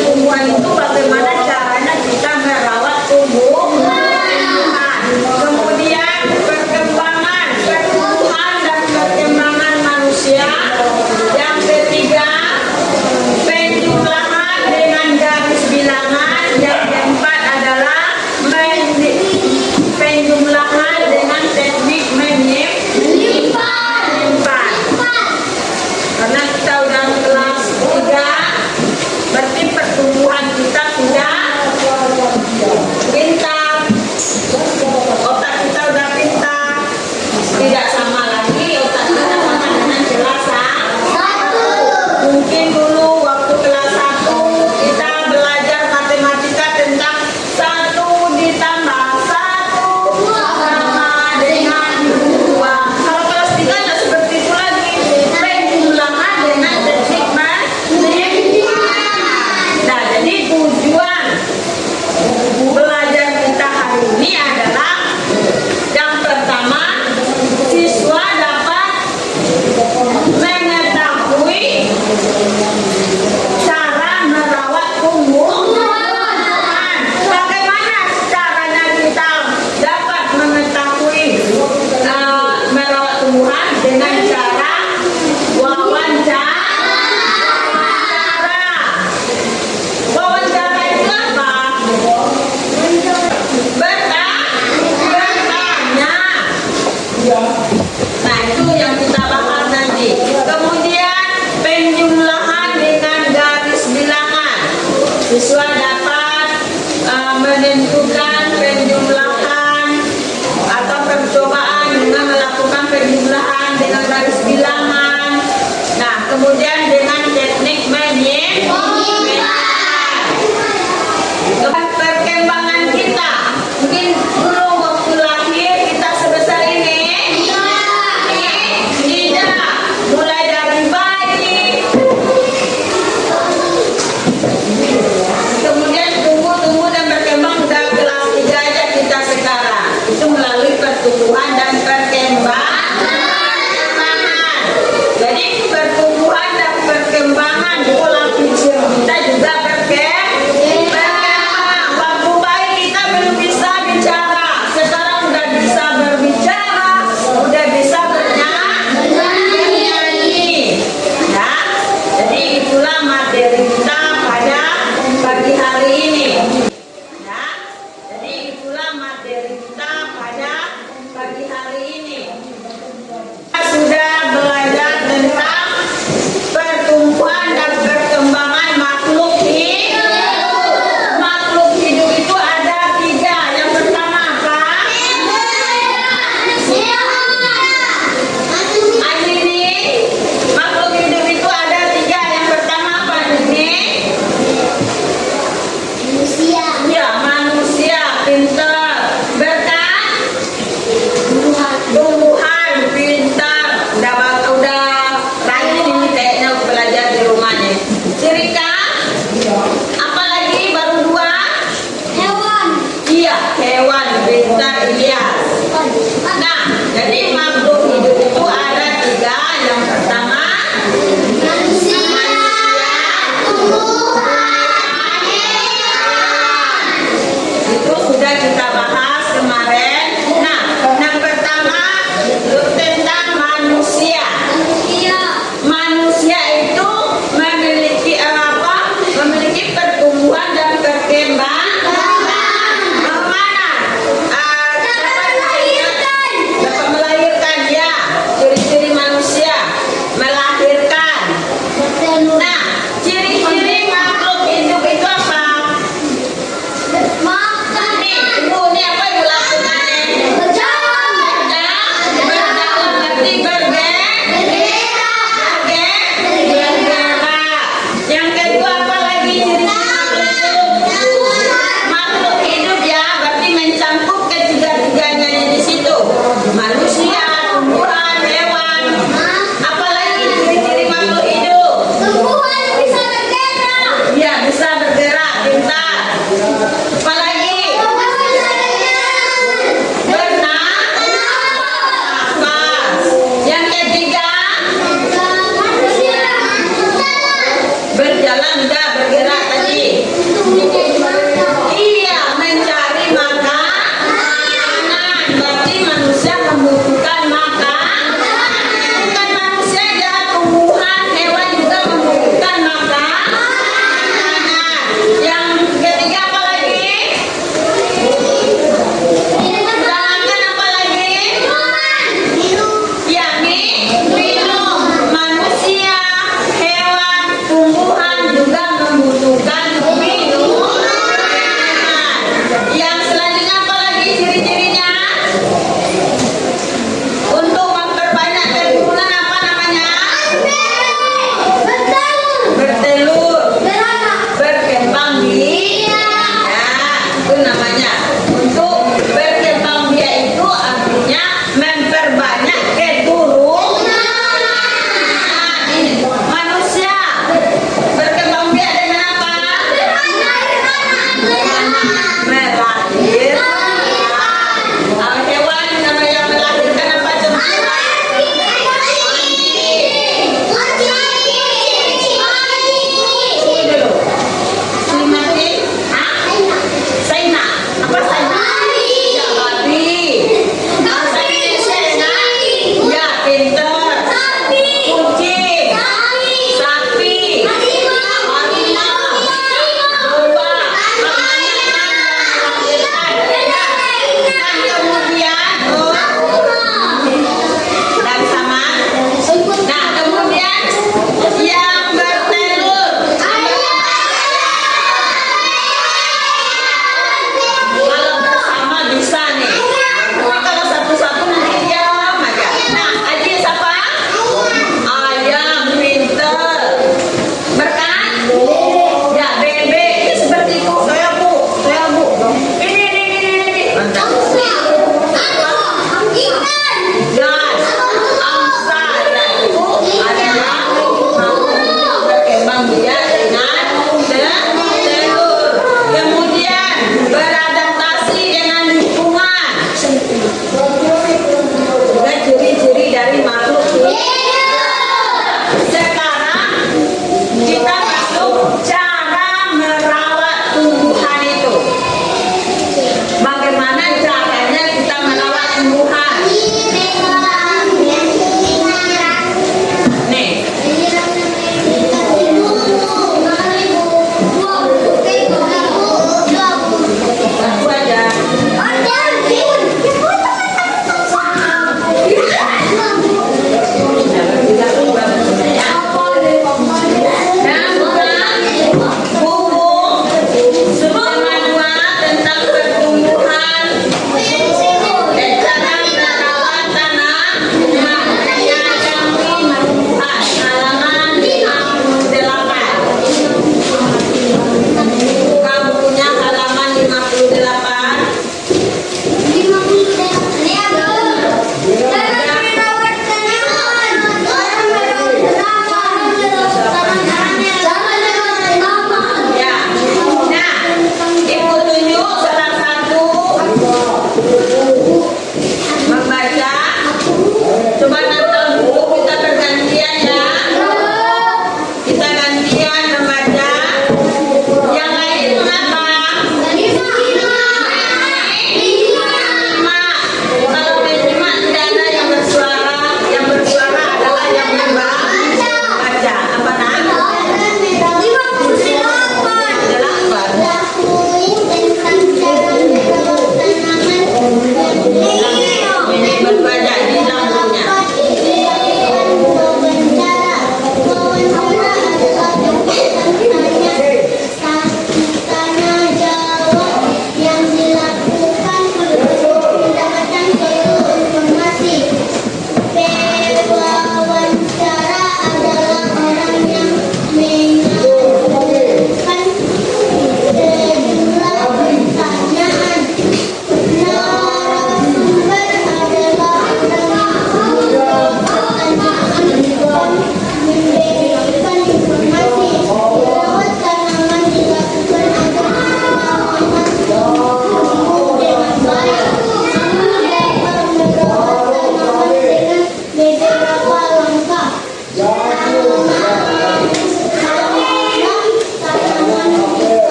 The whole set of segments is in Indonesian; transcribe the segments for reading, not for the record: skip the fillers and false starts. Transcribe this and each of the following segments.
pertumbuhan itu bagaimana caranya kita merawat tumbuhan. Kemudian perkembangan, pertumbuhan dan perkembangan manusia. Yang ketiga, penjumlahan dengan garis bilangan. Yang keempat adalah penjumlahan dengan teknik menyimpan. Karena kita udah kelas 3, berarti pertumbuhan kita sudah pintar, otak kita udah pintar, tidak sama lagi otak kita sama dengan kelas 1. Mungkin dulu waktu kelas 1 kita belajar matematika tentang 1 ditambah 1 sama dengan 2. Kalau kelas 3 tidak seperti itu lagi, penjumlahan dengan teknik menyimpan. Nah, jadi tujuan belajar kita hari ini adalah yang pertama, siswa dapat mengetahui cara merawat tumbuhan. Bagaimana caranya kita dapat mengetahui merawat tumbuhan? Dengan cara wawancara. Wawancara itu apa? Bertanya. Nah, itu yang kita bahas nanti. Kemudian penjumlahan dengan garis bilangan. Siswa dapat menentukan penjumlahan atau percobaan dengan melakukan penjumlahan dengan garis bilangan. Nah, kemudian dengan teknik menyimpan. Perkembangan kita, mungkin dulu waktu lahir kita sebesar ini. Tidak, mulai dari bayi, kemudian tumbuh dan berkembang udah kelas 3 aja kita sekarang. Itu melalui pertumbuhan dan perkembangan. Jadi pertumbuhan dan perkembangan pola pikir kita juga berkembang. Waktu bayi kita belum bisa bicara, sekarang udah bisa berbicara, udah bisa bernyanyi. Ya, jadi itulah materi kita pada pagi hari ini. Ya, jadi itulah materi kita pada pagi hari ini. Kita sudah belajar tentang pertumbuhan dan perkembangan makhluk hidup. Makhluk hidup itu ada 3. Yang pertama apa? Ini makhluk hidup itu ada 3. Yang pertama apa ini? Manusia. Ya, manusia pintar, tumbuhan pintar. Udah rajin ini kayaknya belajar di rumahnya. Cerita. Apalagi baru 2? Hewan. Iya, hewan pintar Ilyas. Nah, jadi makhluk hidup itu ada 3. Yang pertama Manusia. Tumbuhan. itu sudah kita bahas kemarin. Nah, yang pertama tentang manusia. Manusia itu memiliki apa? Memiliki pertumbuhan dan perkembangan. Bagaimana? Dapat melahirkan, ya. Ciri-ciri manusia melahirkan. Nah, ciri-ciri makhluk hidup itu apa? Nih, ibu, ini apa ibu lakukan nih? Berjalan, berarti bergerak. Yang kedua apa lagi ciri-ciri makhluk hidup?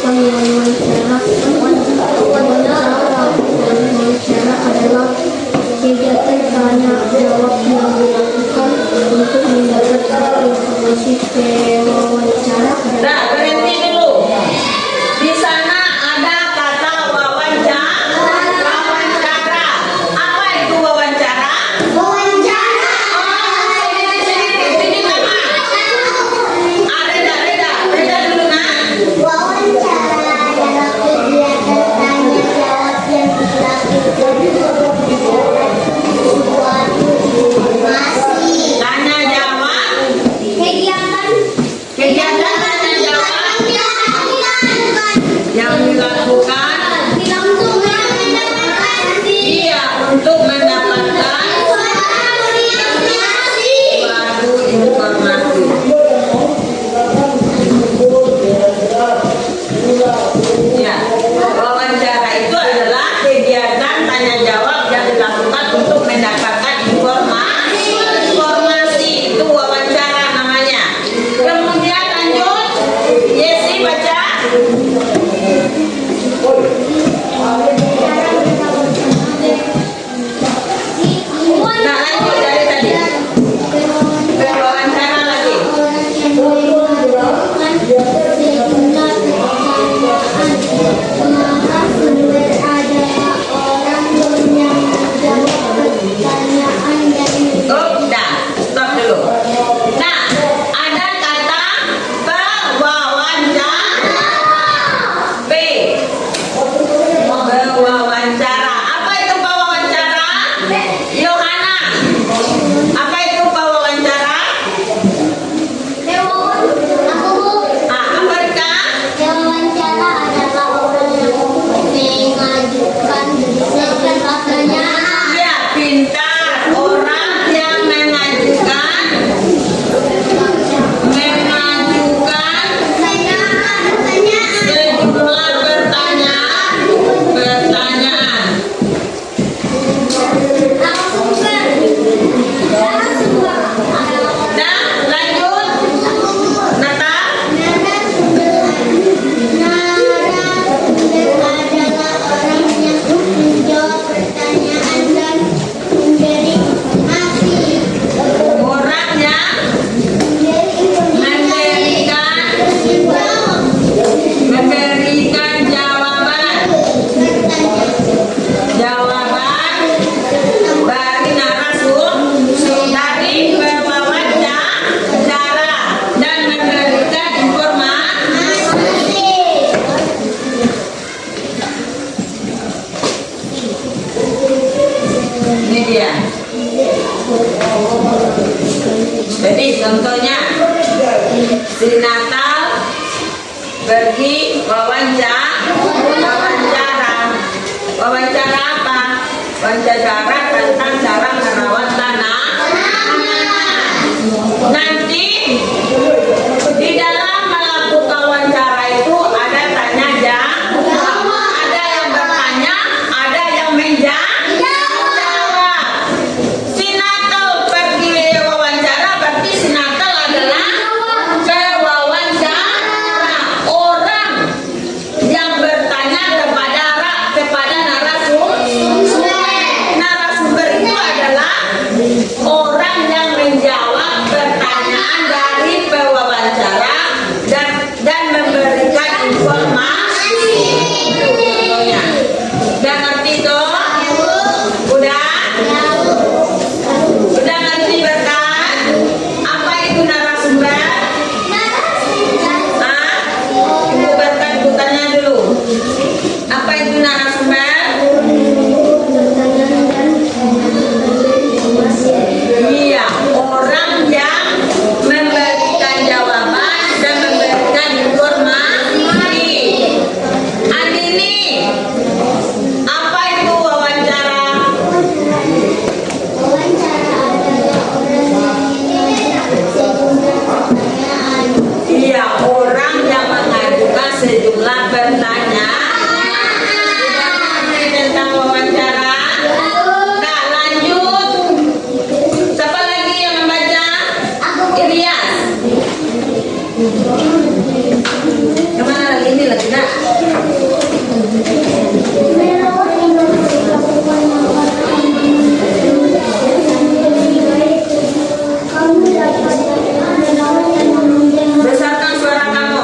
Wawancara adalah kegiatan tanya jawab yang dilakukan untuk mendapatkan informasi. Wawancara Nah, berhenti dulu. Di sana ada kata wawancara. Apa itu wawancara? wawancara Sini nama. Reda dulu nak. wawancara adalah kegiatan tanya jawab yang dilakukan untuk mendapatkan suatu informasi. Tanya jawab. Kegiatan Tanya jawab yang dilakukan iya untuk mendapatkan suatu informasi. Ya, wawancara itu adalah kegiatan tanya jawab yang dilakukan untuk mendapatkan informasi. Itu wawancara namanya. Kemudian lanjut, Yesi baca. Nah, lanjut dari tadi. Berwawancara lagi. Oh, udah, stop dulu. Nah, ada kata berwawancara. B. Berwawancara. Apa itu berwawancara? Yohana. Apa itu berwawancara? Amerika. Wawancara adalah orang yang mengajukan pertanyaan. Ya, pintar. Orang yang mengajukan sejumlah pertanyaan. Nah, lanjut. Nata. Adalah orang yang menjawab pertanyaan dan memberi informasi. Orang yang memberikan jawaban dari narasumber dari berwawancara dan memberikan informasi. Ini dia. Jadi contohnya si Natal pergi wawancara apa? Wawancara tentang cara merawat tanaman. Nanti di dalam melakukan wawancara itu ada tanya jawab, ada yang bertanya, ada yang menjawab. Si Natal pergi wawancara berarti si Natal adalah pewawancara. Orang yang bertanya kepada narasumber itu adalah orang yang menjawab pertanyaan dari Nah, besarkan suara kamu.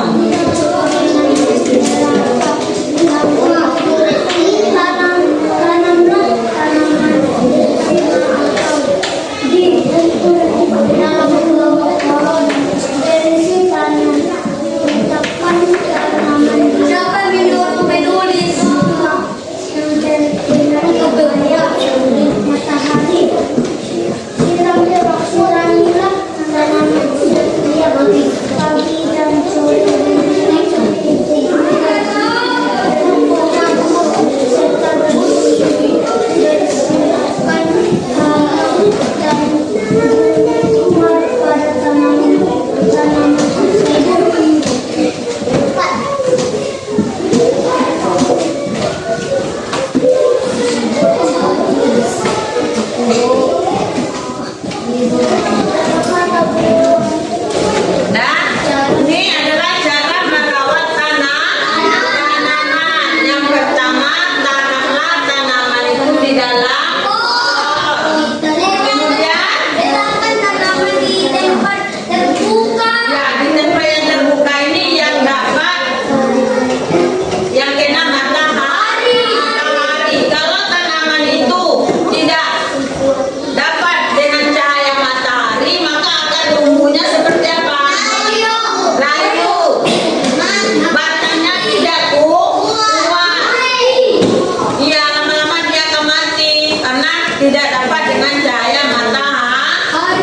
Tidak dapat dengan cahaya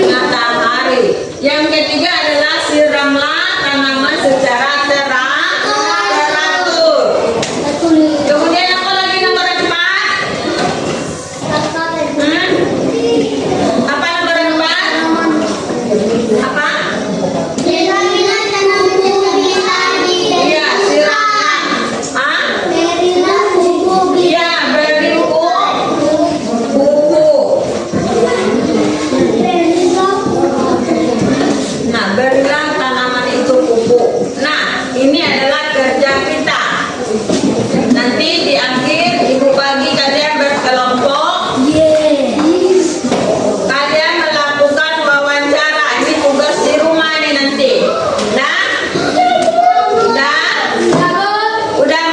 matahari. Yang ketiga adalah siramlah tanaman secara teratur. Kemudian apa lagi nomor 4? Apa nomor 4? Apa? Siramlah tanaman Iya, siramlah. berilah pupuk. Iya, beri pupuk. Nah, berilah tanaman itu pupuk. Nah, ini adalah kerja kita. Nanti di akhir ibu bagi kalian berkelompok. Kalian melakukan wawancara. Ini tugas di rumah nih nanti. Nah, udah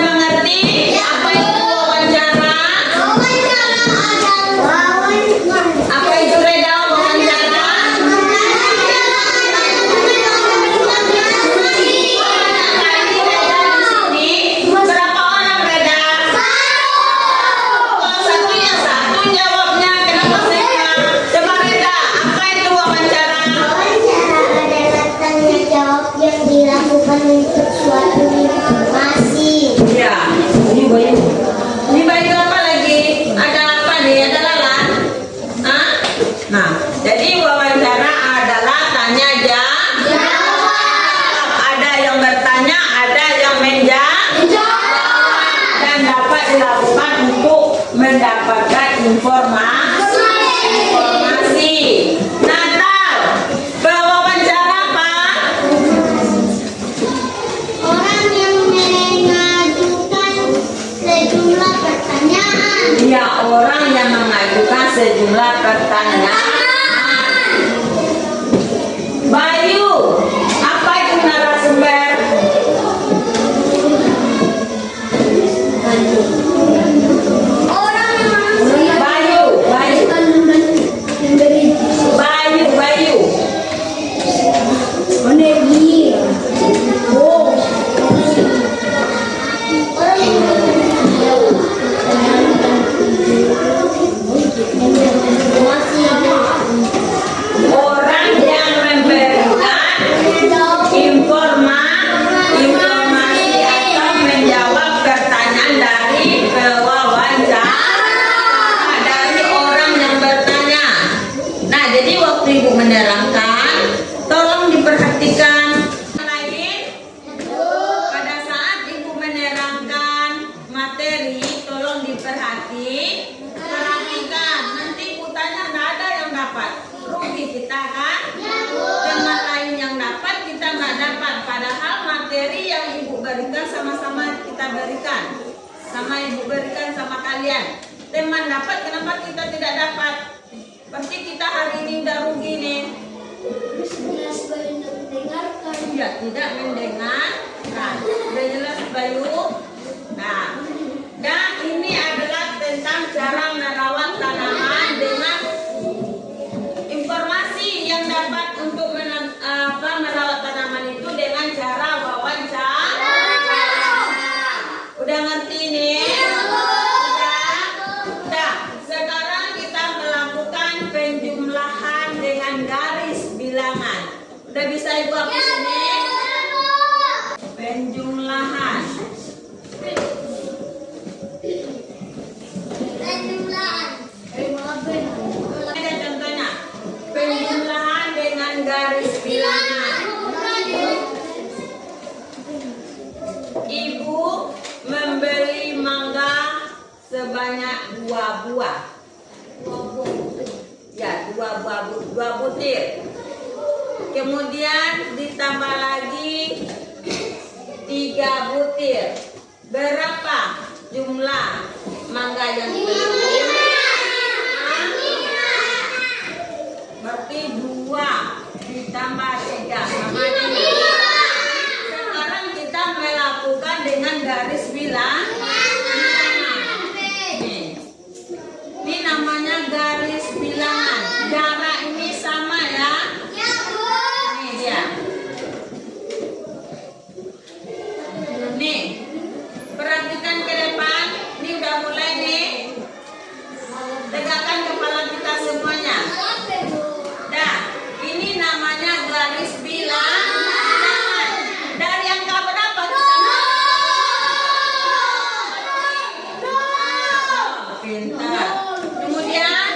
mengerti apa itu wawancara? Apa itu Reda wawancara? Berapa orang Reda? Oh, satu ya satu jawabnya. Kenapa saya? Coba Reda, apa itu wawancara? Wawancara adalah tanya jawab yang dilakukan untuk suatu informasi. Ya, ini bayu. Ini bayu apa lagi? Ada apa nih? Ada lalat? Hah? Nah, jadi wawancara adalah tanya jawab. Ada yang bertanya, ada yang menjawab. Dan dapat dilakukan untuk mendapatkan informasi. Natal, berwawancara apa? Orang yang mengajukan sejumlah pertanyaan. Ya, orang yang mengajukan sejumlah pertanyaan. Bayu, apa itu narasumber? Orang yang Bayu. Oh, orang yang memberikan informasi atau menjawab pertanyaan dari pewawancara. Dari orang yang bertanya. Nah, jadi waktu ibu menerangkan, tolong diperhatikan. Lain, pada saat ibu menerangkan materi, tolong perhatikan. Nanti ibu tanya nggak ada yang dapat, rugi kita kan? Teman lain yang dapat, kita nggak dapat. Padahal materi yang ibu berikan, sama-sama kita berikan. Sama ibu berikan sama kalian. Teman dapat, kenapa kita tidak dapat? Pasti kita hari ini udah rugi nih. Jelas Bayu mendengarkan. Ya, tidak mendengarkan. Udah jelas Bayu? Nah, dan ini adalah tentang cara merawat tanaman dengan informasi yang dapat untuk merawat tanaman itu dengan cara wawancara. Udah ngerti nih? Udah. Sekarang kita melakukan penjumlahan dengan garis bilangan. Udah bisa ibu hapus ini? Penjumlahan. Ada contohnya. Penjumlahan dengan garis bilangan. Ibu membeli mangga sebanyak 2 buah. Ya, 2 butir. Kemudian ditambah lagi 3 butir. Berapa jumlah mangga yang dibeli? Berarti 2 ditambah 3 sama dengan. Sekarang kita melakukan dengan garis bilangan. Ini namanya garis bilangan. Jarak ini sama ya. Ini dia. Nih, perhatikan ke depan. Ini udah mulai nih. Tegakkan kepala kita semuanya. Nah, ini namanya garis bilangan. Dari angka berapa kita pintar. Kemudian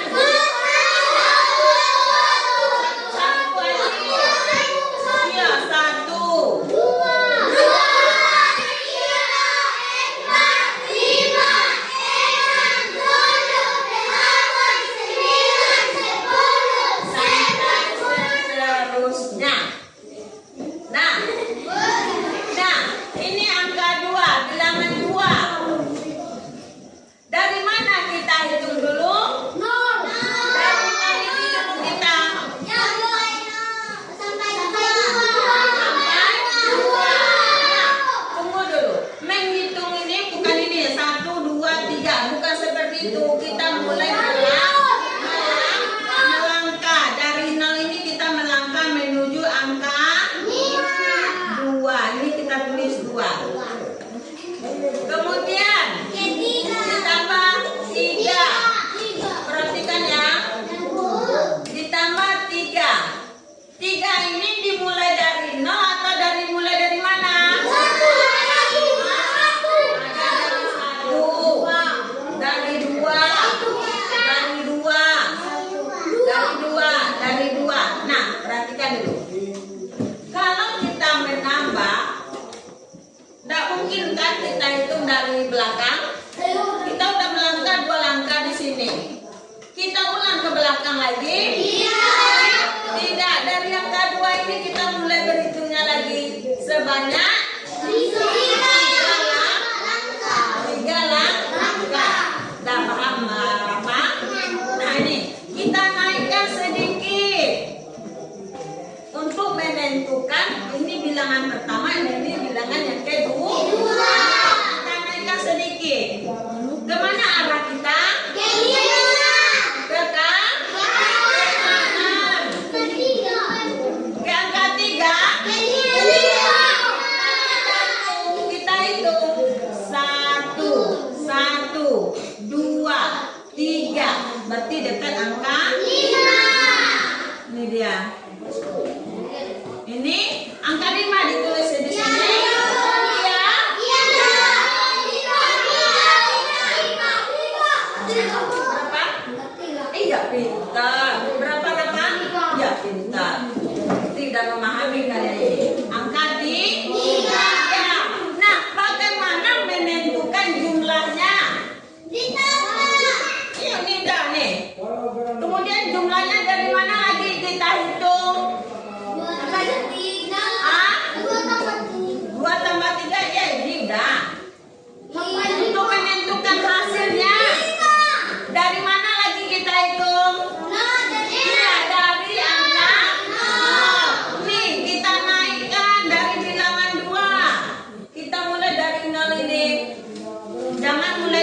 satu lagi. Iya, 1. Seterusnya. Nah, ini angka 2, bilangan 2. Dari mana kita hitung dulu? Dari mana hitung kita? Sampai 2. Tunggu dulu. Menghitung ini bukan ini 1, 2, 3. Bukan seperti itu. Kita mulai melangkah. Dari 0 ini kita melangkah menuju angka 2. Ini kita tulis 2. Kemudian ditambah 3. Perhatikan ya. Ditambah 3. 3 ini dimulai dari 0 atau mulai dari mana? Dari 2. Nah, perhatikan dulu. Kalau kita menambah, tidak mungkin kan kita hitung dari belakang. Kita udah melangkah 2 langkah di sini. Kita ulang ke belakang lagi. Tidak, dari angka 2 ini kita mulai berhitungnya lagi sebanyak 3 langkah. Dah paham apa? Nah, ini kita naikkan sedikit untuk menentukan ini bilangan pertama, ini bilangan yang kedua. Kita naikkan sedikit. Kemana arah kita? Ke kanan. Ke angka 3. Kita hitung 1, 2, 3. Berarti dekat angka 5. Ini dia. Ini angka 5 ditulis di sini. Berapa? Iya, pintar. Berapa? Ya, pintar. Tidak memahami kalian ini. Angka 3. Nah, bagaimana menentukan jumlahnya? Ini dah nih. Kemudian jumlahnya dari mana lagi kita hitung? 2 tambah 3 ya.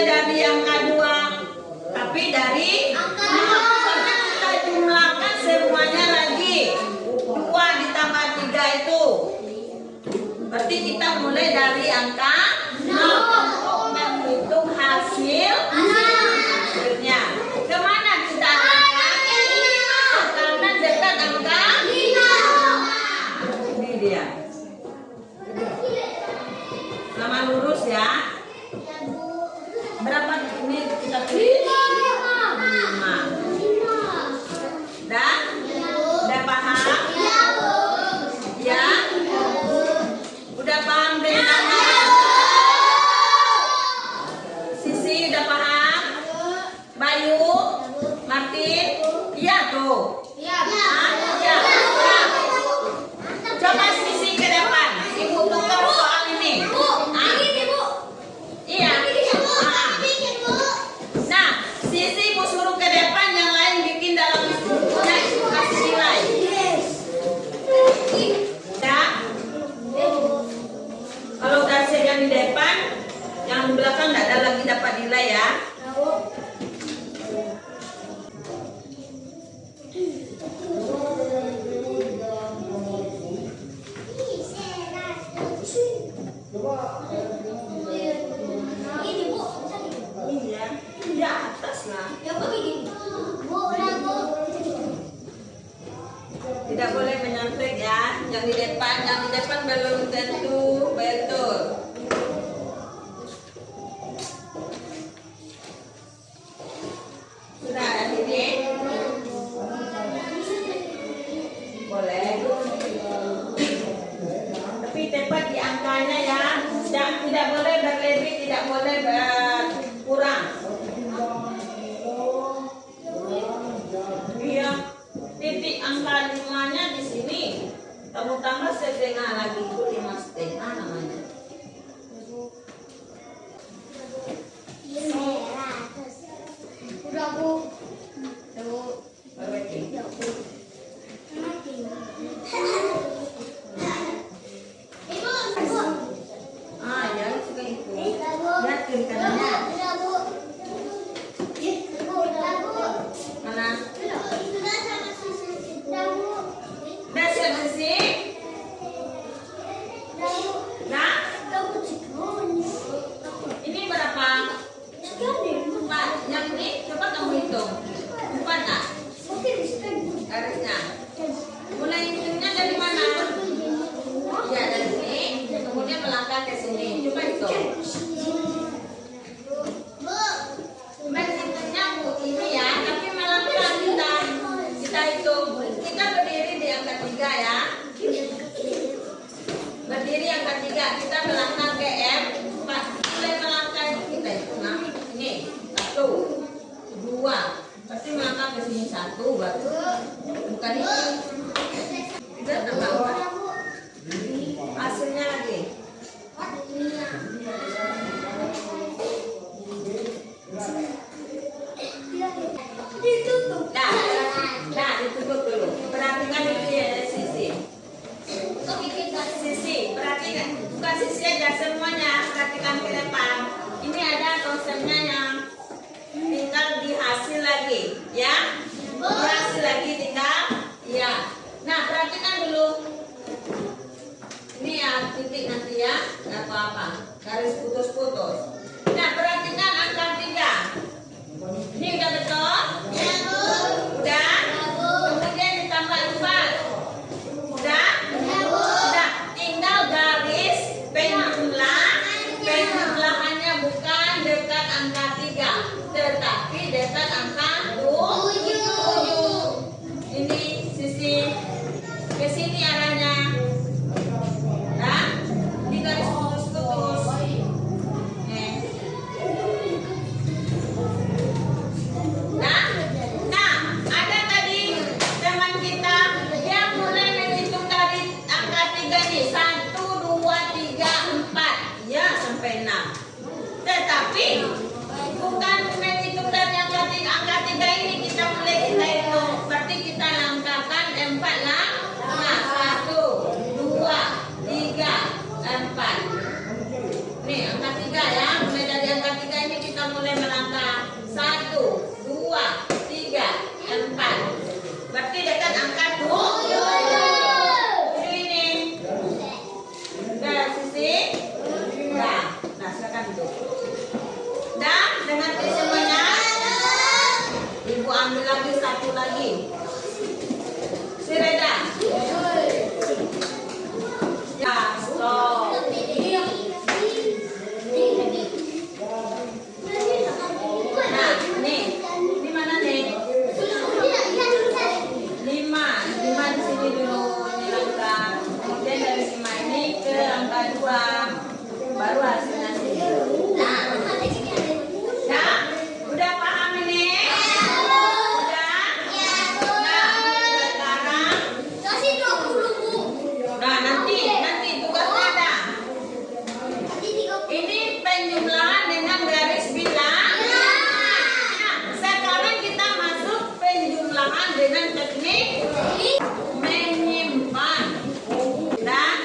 dari angka 2, tapi dari angka 2. Kita jumlahkan semuanya lagi. 2 ditambah 3 itu. Berarti kita mulai dari angka 0 menghitung hasilnya. Kemana kita arahkan? Karena dekat angka 5. Ini dia. Sama lurus ya. Berapa ini kita pilih? 5. Dan udah paham? Ya. Udah paham perintahnya? Sisi udah paham? Bayu, Martin, iya tuh. Iya. Ah, iya. Ya. Coba sisi ke depan. Ibu tukar soal ini. Iya. Nah, sisi ibu suruh ke depan, yang lain bikin dalam bukunya, ibu kasih nilai. Ya. Kalau udah hasil yang di depan, yang di belakang nggak ada lagi dapat nilai ya. Iya, di atas lah. Tidak boleh menyontek ya. Yang di depan belum tentu betul. Sudah akhirnya? Boleh. Tapi tepat di angkanya ya. Tidak boleh berlebih, tidak boleh berkurang. Iya. Titik angka 5-nya di sini. Kamu tambah setengah lagi, itu 5,5 namanya. Udah Bu. Berarti. Ah, ya suka itu. Lihat kiri kanannya. Mana? Udah siap sisi? Nah, ini berapa? 4. Yang ini coba kamu hitung. 4 nah? Garisnya. Mulai hitungnya dari mana? Ya dari sini. Kemudian melangkah ke sini. Coba hitung. Menghitungnya Bu ini ya, tapi melangkah kita hitung. Kita berdiri di angka 3 ya. Berdiri angka 3, kita melangkah ke M4. Mulai melangkah kita hitung. Nah, ini 1, 2. Pasti melangkah ke sini 1 baru. Bukan ini. Kita tambah 4. Hasilnya lagi. Nah, ditutup dulu. Perhatikan dulu ya sisi. Sisi, perhatikan. Bukan sisi aja, semuanya. Perhatikan ke depan. Ini ada konsepnya yang tinggal dihasil lagi, ya. Dihasil lagi tinggal, ya. Nah, perhatikan dulu. Ini ya titik nanti ya, nggak apa-apa. Garis putus-putus. Nah, perhatikan angka 3. Ini udah betul? Ya, Bu. Udah? Kemudian ditambah 4. Udah? Ya, Bu. Udah. Tinggal garis penjumlahannya bukan dekat angka 3, tetapi dekat angka 7. Ini sisi ke sini arahnya. Nah, di garis putus-putus. Nah, ada tadi teman kita yang mulai menghitung dari angka 3 nih. 1, 2, 3, 4. Ya, sampai 6. Tetapi bukan menghitung dari angka 3 ini kita mulai kita hitung. Berarti kita langkahkan 4 lah. Nah, 1, 2, 3, 4. Nih, angka 3 ya. Mulai dari angka 3 ini kita mulai Sudah ngerti semuanya? Ibu ambil lagi satu lagi. Si Reda. Ya, stop. Nah, nih. Ini mana nih? 5 di sini dulu. Ini angka. Kemudian dari 5 ini ke angka 2. Baru hasilnya sini. Nah, udah paham ini? Udah? Nah, sekarang. Nah, nanti tugasnya ada. Ini penjumlahan dengan garis bilang. Nah, sekarang kita masuk penjumlahan dengan teknik menyimpan. Dan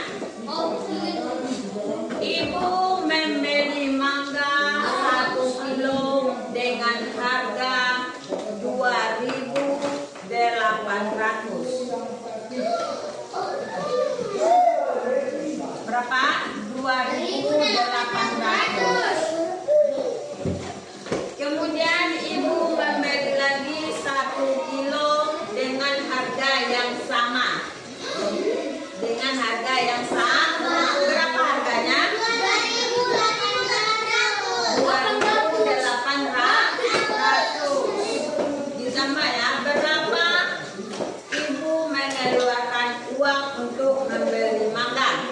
Ibu membeli mangga 1 kilo dengan harga 2.800. Berapa? 2.800. Kemudian ibu membeli lagi 1 kilo dengan harga yang sama. Dengan harga yang sama. Berapa harganya? 2.800. Ditambah ya, berapa ibu mengeluarkan uang untuk membeli mangga?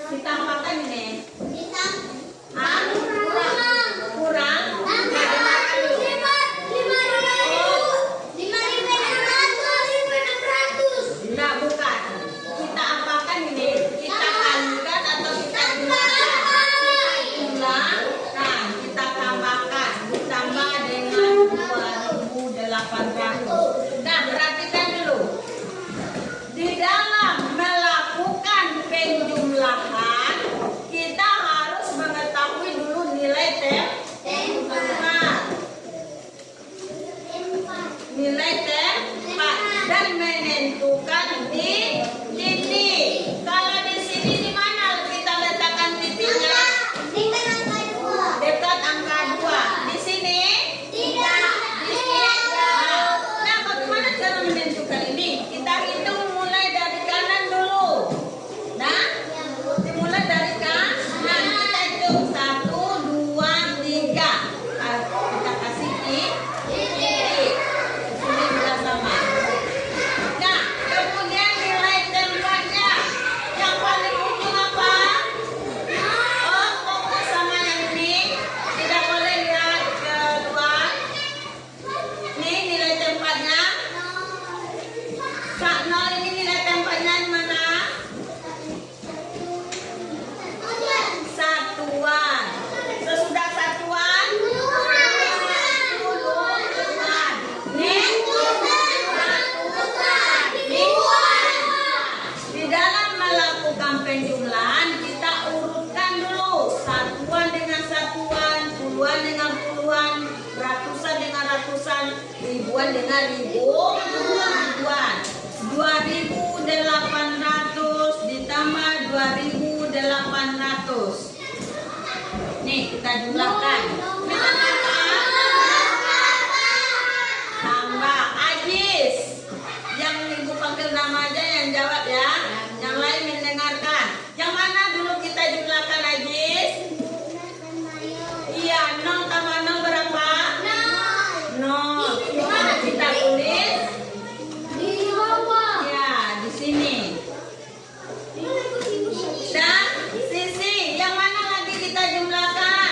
Ditambahkan ini. Ah, kurang. Nah, bukan. Kita apakan ini? Kita kalikan atau kita jumlahkan? Kita jumlah. Nah, kita tambahkan. Ditambah dengan 2.800. Nah, perhatikan dulu. Di dalam melakukan penjumlahan, kita harus mengetahui dulu nilai tempat. Nilai tempat dan menentukan di titik. Kalau di sini di mana kita letakkan titiknya? Dekat angka 2. Di sini? Tidak. Di sini. Nah, bagaimana cara menentukan ini? Kita hitung mulai dari kanan dulu. Nah, dimulai dari kanan. Kita hitung 1, 2, 3. Kita kasih titik. Ini sudah sama. Nah, kemudian nilai tempatnya. Yang paling ujung apa? Oh, fokus sama yang ini. Tidak boleh lihat keluar. Ini nilai tempatnya. 0 ini nilai tempatnya di mana? Satuan. Sesudah satuan. Puluhan. Nih. Di dalam melakukan penjumlahan kita urutkan dulu satuan dengan satuan, puluhan dengan puluhan, ratusan dengan ratusan, ribuan dengan ribuan. 2.800 ditambah 2.800. Nih kita jumlahkan. Tambah Ajis. Yang ibu panggil nama aja yang jawab ya. Yang lain mendengarkan. Yang mana dulu kita jumlahkan Ajis? Iya, 0 tambah 0 berapa? 0. Di mana kita tulis? Ya, di sini. Dan sisi yang mana lagi kita jumlahkan?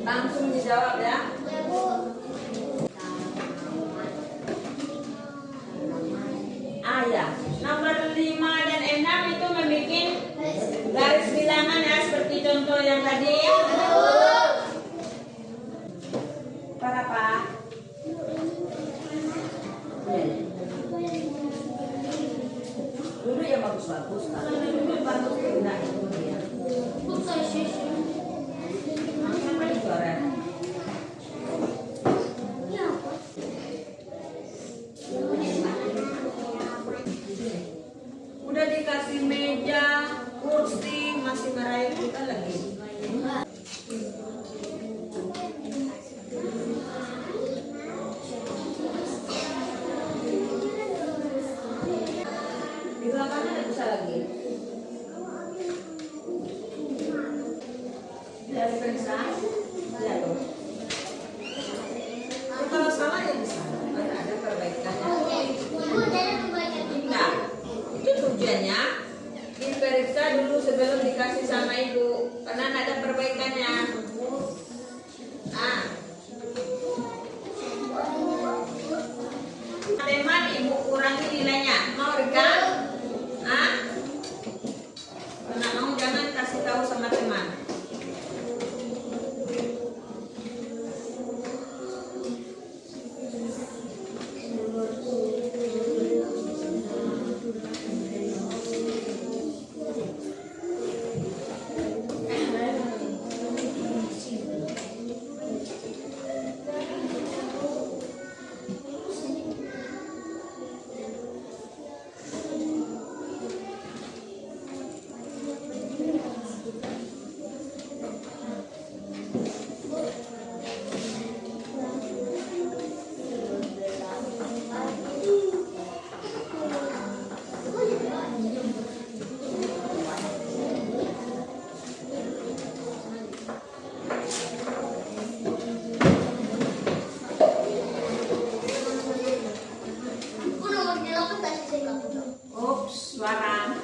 Langsung dijawab ya. Ya, Bu. Ya. Nomor 5 dan 6 itu membuat garis bilangan ya, seperti contoh yang tadi. Berapa? Dulu ya bagus-bagus. Kalau dulu bagus tidak itu dia. Bukan sih. Apa dicoret? Ya, apa? Udah dikasih meja, kursi, masih merayu kita lagi. Di belakangnya ada bisa lagi. Lihat periksa, lihat tuh. Kalau salah ya bisa. Ada perbaikannya. Bu, dari kebaikan ini. Enggak, itu tujuannya diperiksa dulu sebelum dikasih sama ibu, karena ada perbaikannya. Nah, teman ibu kurangi nilainya, mau Rika? Ah, kalau mau jangan kasih tahu sama teman. Bu, nomor 8 tadi saya nggak tahu. Ups, suara.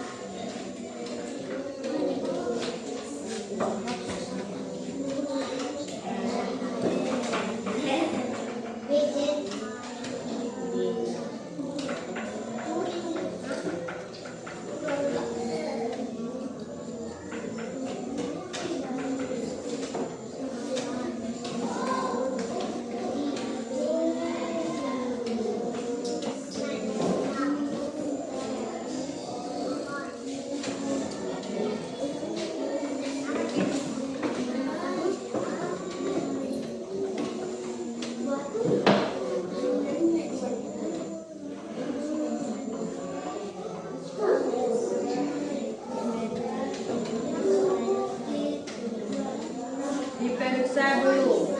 Diperiksa dulu.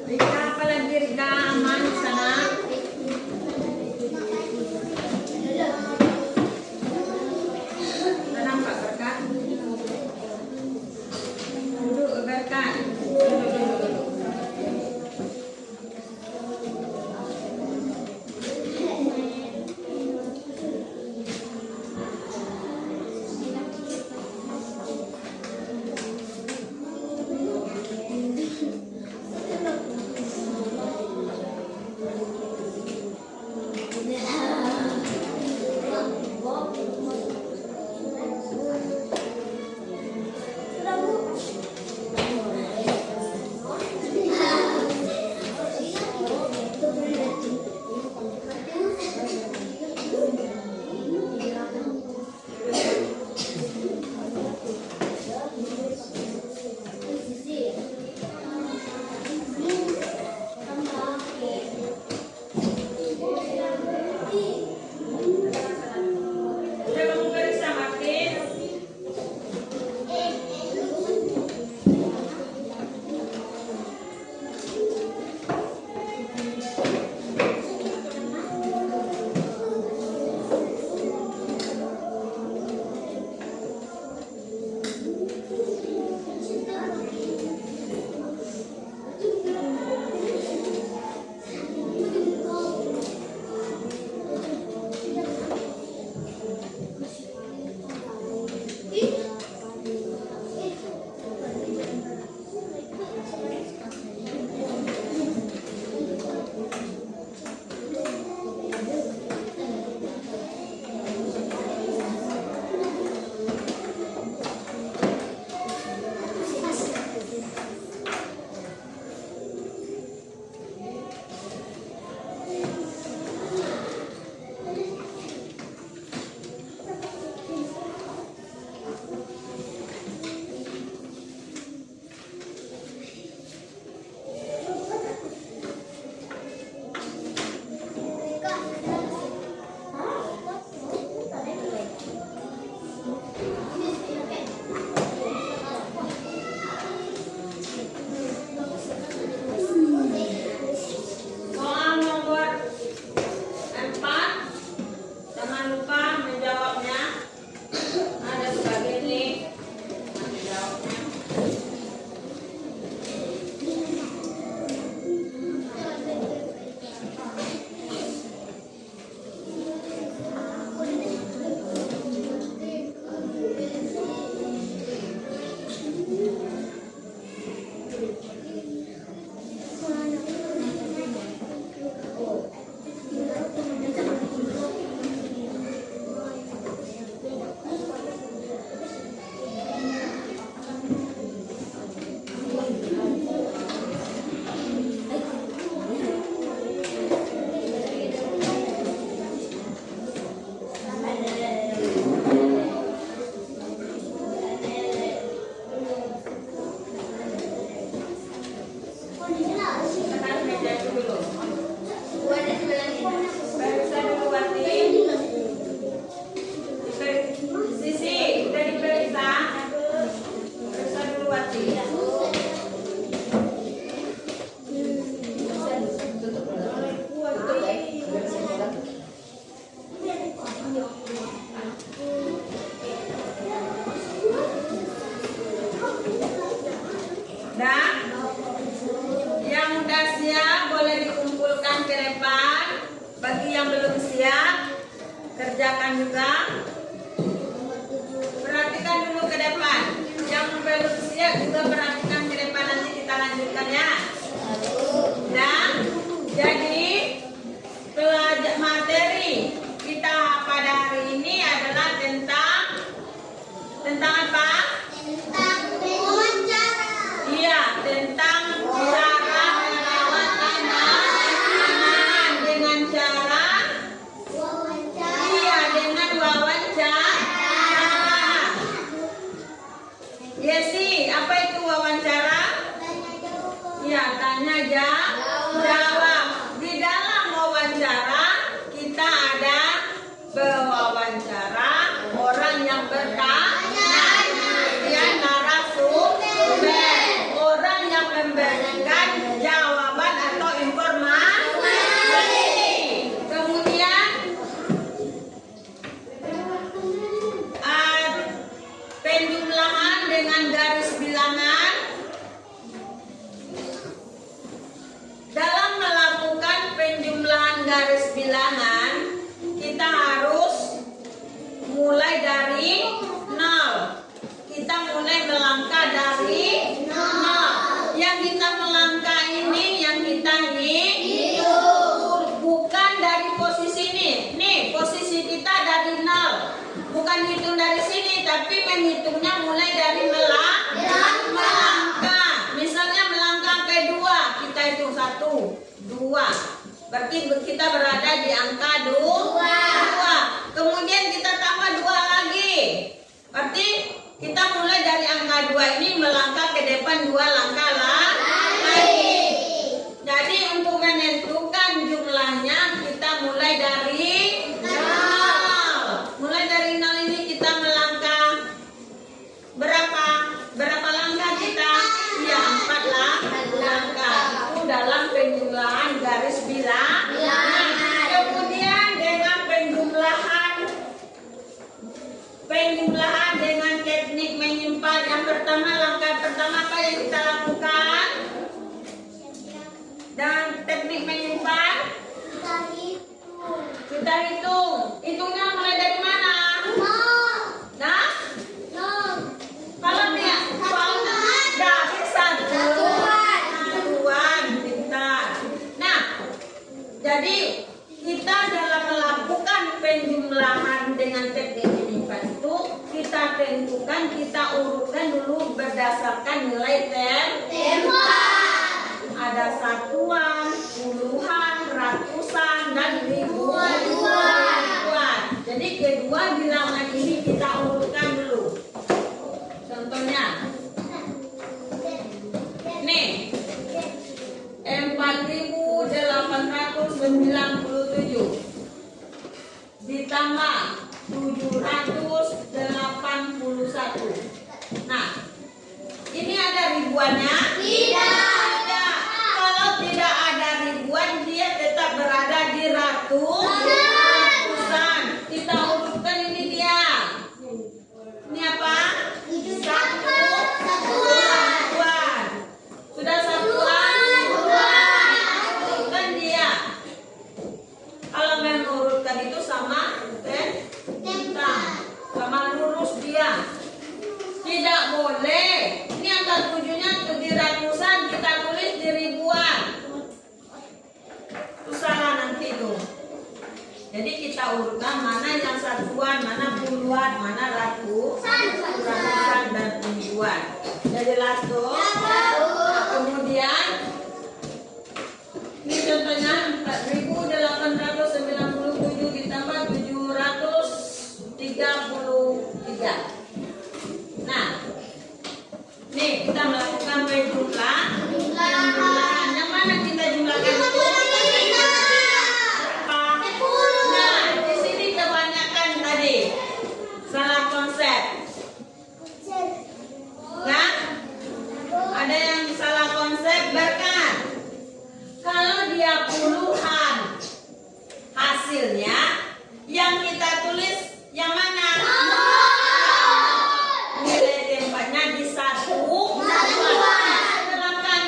Rika, apalagi Rika aman di sana? Tenang Pak Berkat. Duduk Berkat. Duduk. yang belum siap, kerjakan juga. Perhatikan dulu ke depan. Yang belum siap juga perhatikan ke depan, nanti kita lanjutkan ya. Nah, jadi pelajaran materi kita pada hari ini adalah tentang apa? Tentang wawancara. Iya, tentang cara merawat tanaman dengan cara Wawancara. iya dengan wawancara. Yesi, apa itu wawancara? Tanya jawab. Iya, tanya jawab. Di dalam wawancara kita ada wawancara orang yang bertanya, kemudian narasumber, orang yang memberikan jawaban atau informasi. Kemudian penjumlahan dengan garis bilangan. Dalam melakukan penjumlahan garis bilangan, kita harus mulai dari 0. Kita mulai melangkah dari 0. Yang kita melangkah ini, yang kita hitung, bukan dari posisi ini. Nih, posisi kita dari 0. Bukan hitung dari sini, tapi menghitungnya mulai dari melangkah. Misalnya melangkah ke 2, kita hitung 1, 2. Berarti kita berada di angka 2. Kemudian kita tambah 2 lagi. Berarti kita mulai dari angka 2 ini melangkah ke depan 2 langkah lagi. Jadi untuk menentukan jumlahnya kita mulai dari 0. Mulai dari 0 ini kita melangkah berapa langkah kita? Ya, 4 langkah. Itu dalam penjumlahan garis bilangan. Kemudian dengan penjumlahan dengan teknik menyimpan. Yang pertama, langkah pertama apa yang kita lakukan? Dan teknik menyimpan kita hitung. Hitungnya mulai dari mana? Nah, kalau dia dari satuan, pintar. Nah, jadi kita dalam melakukan penjumlahan dengan teknik menyimpan itu kita tentukan, kita urutkan dulu berdasarkan nilai tempat. Ada satuan, puluhan, ratusan, dan ribuan. Jadi kedua bilangan ini kita urutkan dulu. Contohnya, nih 4.897 ditambah 781. Nah, ini ada ribuannya? Tidak. Kalau tidak ada ribuan, dia tetap berada di ratusan. Kita urutkan ini dia. Ini apa? Satuan. Sudah satuan? Urutkan dia. Kalau mengurutkan itu sama sama lurus dia. Tidak boleh. Ini angka 7-nya di ratusan, kita tulis di ribuan. Itu salah nanti itu. Jadi kita urutkan mana yang satuan, mana puluhan, mana ratusan dan ribuan. Sudah jelas tuh? Nah, kemudian ini contohnya 4.897 ditambah 733. Nah, nih kita melakukan penjumlahan. Yang mana kita jumlahkan itu? Nah, di sini kebanyakan tadi salah konsep. Nah, ada yang salah konsep bahkan. Kalau dia puluhan, hasilnya yang kita tulis yang mana? Nilai tempatnya di satu. Sedangkan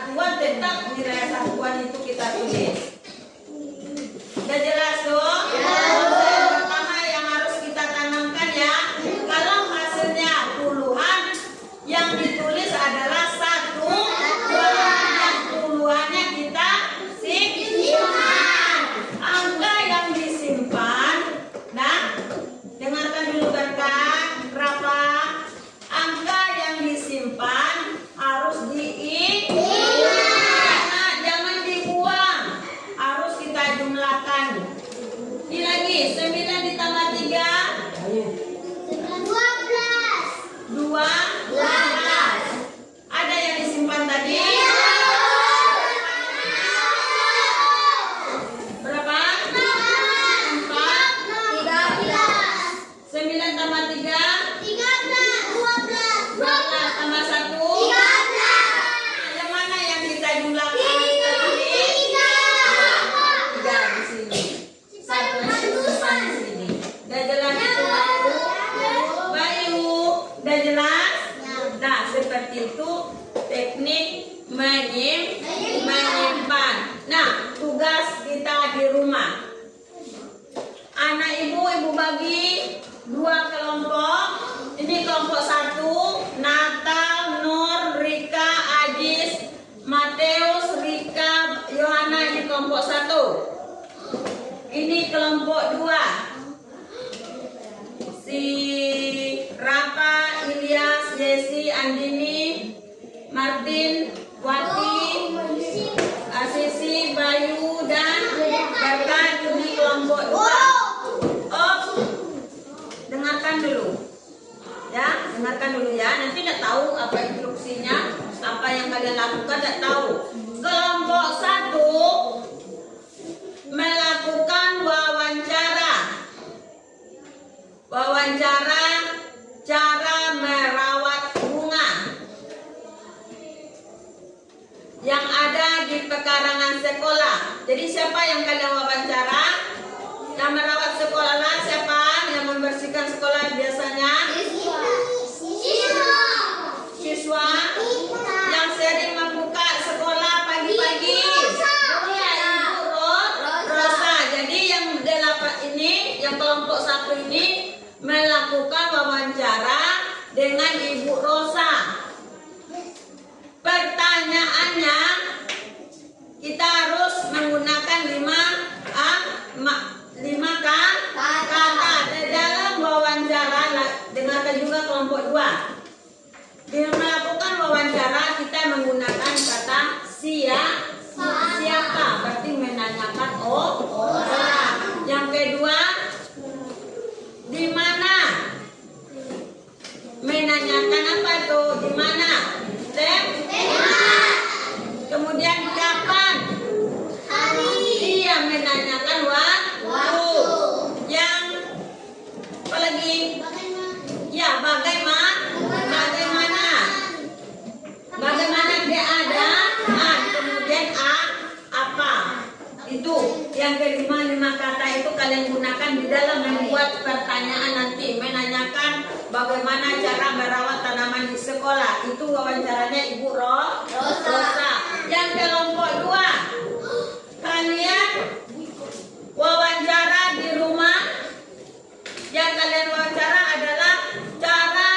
satuan, tetap nilai satuan itu kita tulis. Udah jelas dong? Konsep yang pertama yang harus kita tanamkan ya. Kalau hasilnya puluhan, yang ditulis adalah 1, 2. Yang puluhannya kita simpan. Angka yang disimpan, nah, dengarkan dulu kan, berapa? Angka yang disimpan harus diingat, jangan dibuang, harus kita jumlahkan. Ini lagi 9 ditambah 3 12. Ada yang disimpan tadi? Berapa? 4. 9 tambah 3 12 tambah 1 yang mana yang kita jumlahkan? Kita tulis 3 di sini. 1 disimpan di sini. Udah jelas itu Bayu? Udah jelas? Nah, seperti itu teknik menyimpan. Nah, tugas kita di rumah. Anak ibu bagi 2 kelompok. Ini kelompok 1, Natal, Nur, Rika, Ajis, Mateus, Rika, Yohana. Ini kelompok 1. Ini kelompok 2, si Rapa, Ilyas, Jesi, Andini, Martin, Wati, Asisi, Bayu, dan Berkat. Ini kelompok 2. Dengarkan dulu ya, dengarkan dulu ya. Nanti tidak tahu apa instruksinya, apa yang kalian lakukan tidak tahu. Kelompok 1 melakukan wawancara cara merawat bunga yang ada di pekarangan sekolah. Jadi siapa yang kalian wawancara? Yang merawat sekolah lah siapa? Yang membersihkan sekolah biasanya? Siswa yang sering membuka sekolah pagi-pagi. Ya, Ibu Rosa. Jadi yang 8 ini, yang kelompok 1 ini melakukan wawancara dengan Ibu Rosa. Pertanyaannya, kita harus menggunakan 5 kata dalam wawancara. Dengarkan juga kelompok 2. Dengan melakukan wawancara kita menggunakan kata siapa, berarti menanyakan orang. Yang kedua, di mana? Menanyakan apa tuh? Di mana? Kemudian kapan? Iya, menanyakan waktu. Yang apa lagi? Ya, bagaimana dia ada? Kemudian apa? Itu yang kelima. 5 kata itu kalian gunakan di dalam membuat pertanyaan nanti, menanyakan bagaimana cara merawat tanaman di sekolah. Itu wawancaranya Ibu Rosa. Yang kelompok 2, kalian wawancara di rumah. Yang kalian wawancara adalah cara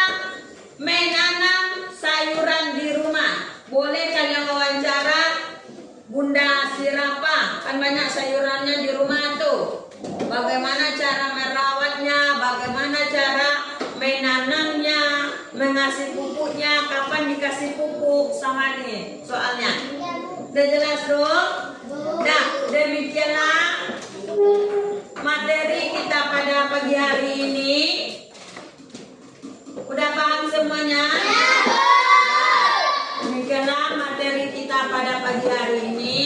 menanam sayuran di rumah. Boleh kalian wawancara Bunda Sirapa, kan banyak sayurannya di rumah tuh. Bagaimana cara merawatnya, bagaimana cara menanamnya, mengasih pupuknya, kapan dikasih pupuk, sama nih soalnya. Udah jelas dong? Nah, demikianlah materi kita pada pagi hari ini. Udah paham semuanya? Demikianlah materi kita pada pagi hari ini.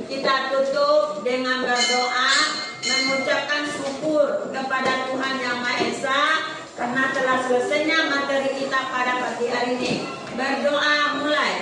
Kita tutup dengan berdoa, mengucapkan syukur kepada Tuhan Yang Maha Esa karena telah selesainya materi kita pada pagi hari ini. Berdoa mulai.